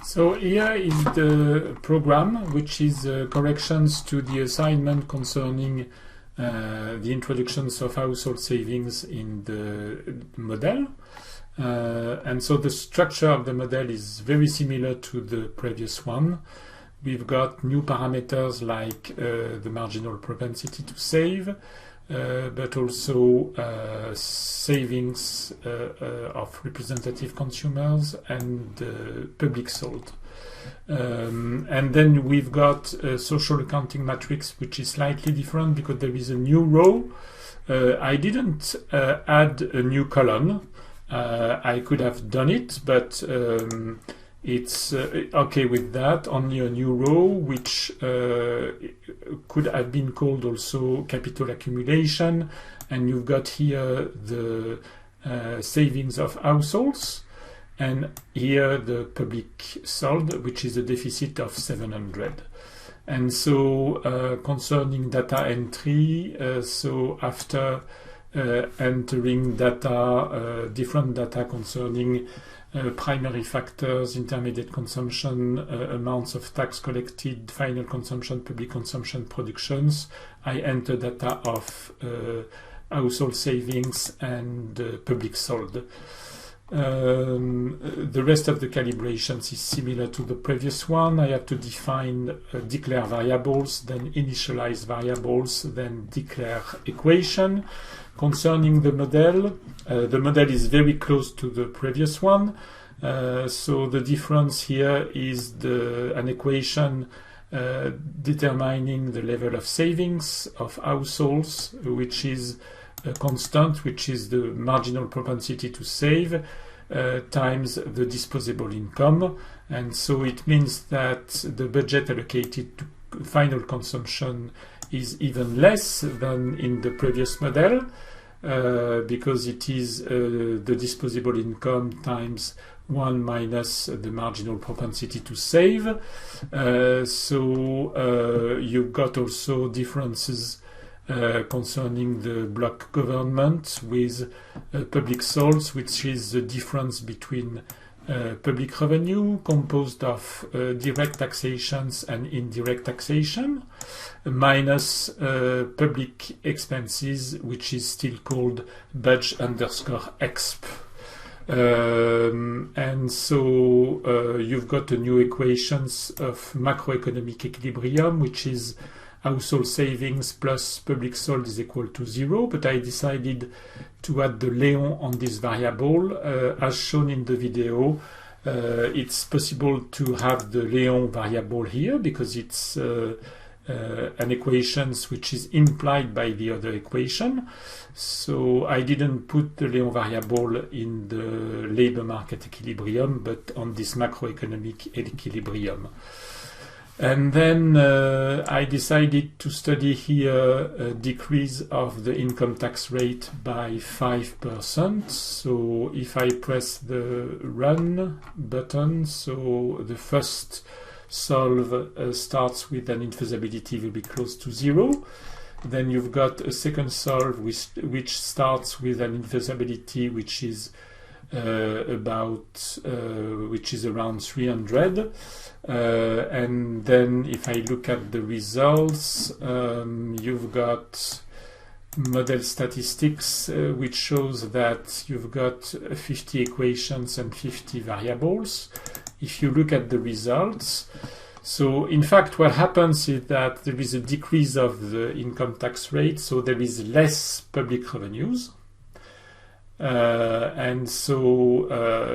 So here is the program, which is corrections to the assignment concerning the introductions of household savings in the model. And so the structure of the model is very similar to the previous one. We've got new parameters like the marginal propensity to save, but also savings of representative consumers and public sold. And then we've got a social accounting matrix, which is slightly different because there is a new row. I didn't add a new column. I could have done it, but it's okay with that. Only a new row, which could have been called also capital accumulation. And you've got here the savings of households, and here the public sold, which is a deficit of 700. And so concerning data entry, so after entering data, different data concerning primary factors, intermediate consumption, amounts of tax collected, final consumption, public consumption, productions, I enter data of household savings and public sold. The rest of the calibrations is similar to the previous one. I have to define, declare variables, then initialize variables, then declare equation. Concerning the model is very close to the previous one. So the difference here is an equation determining the level of savings of households, which is a constant, which is the marginal propensity to save, times the disposable income. And so it means that the budget allocated to final consumption is even less than in the previous model, because it is the disposable income times 1 minus the marginal propensity to save. So you've got also differences concerning the block government with public sold, which is the difference between public revenue composed of direct taxations and indirect taxation, minus public expenses, which is still called budge_exp. And so you've got the new equations of macroeconomic equilibrium, which is household savings plus public sold is equal to 0, but I decided to add the Léon on this variable. As shown in the video, it's possible to have the Léon variable here because it's an equation which is implied by the other equation. So I didn't put the Léon variable in the labor market equilibrium, but on this macroeconomic equilibrium. And then I decided to study here a decrease of the income tax rate by 5%. So if I press the run button, so the first solve starts with an infeasibility will be close to 0. Then you've got a second solve which starts with an infeasibility which is which is around 300. And then if I look at the results, you've got model statistics, which shows that you've got 50 equations and 50 variables. If you look at the results, so in fact what happens is that there is a decrease of the income tax rate, so there is less public revenues. And so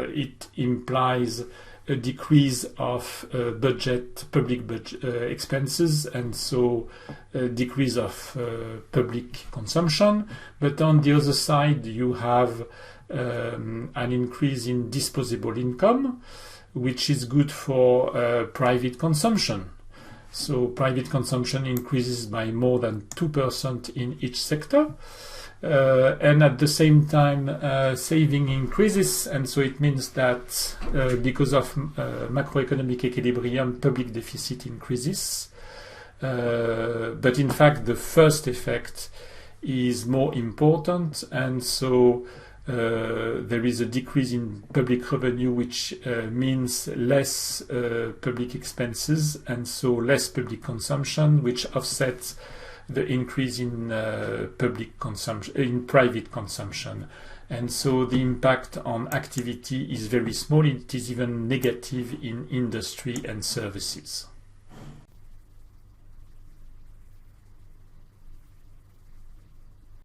it implies a decrease of public budget expenses, and so a decrease of public consumption. But on the other side, you have an increase in disposable income, which is good for private consumption. So private consumption increases by more than 2% in each sector. And at the same time, saving increases, and so it means that because of macroeconomic equilibrium, public deficit increases. But in fact, the first effect is more important, and so there is a decrease in public revenue, which means less public expenses, and so less public consumption, which offsets the increase in public consumption, in private consumption. And so the impact on activity is very small. It is even negative in industry and services.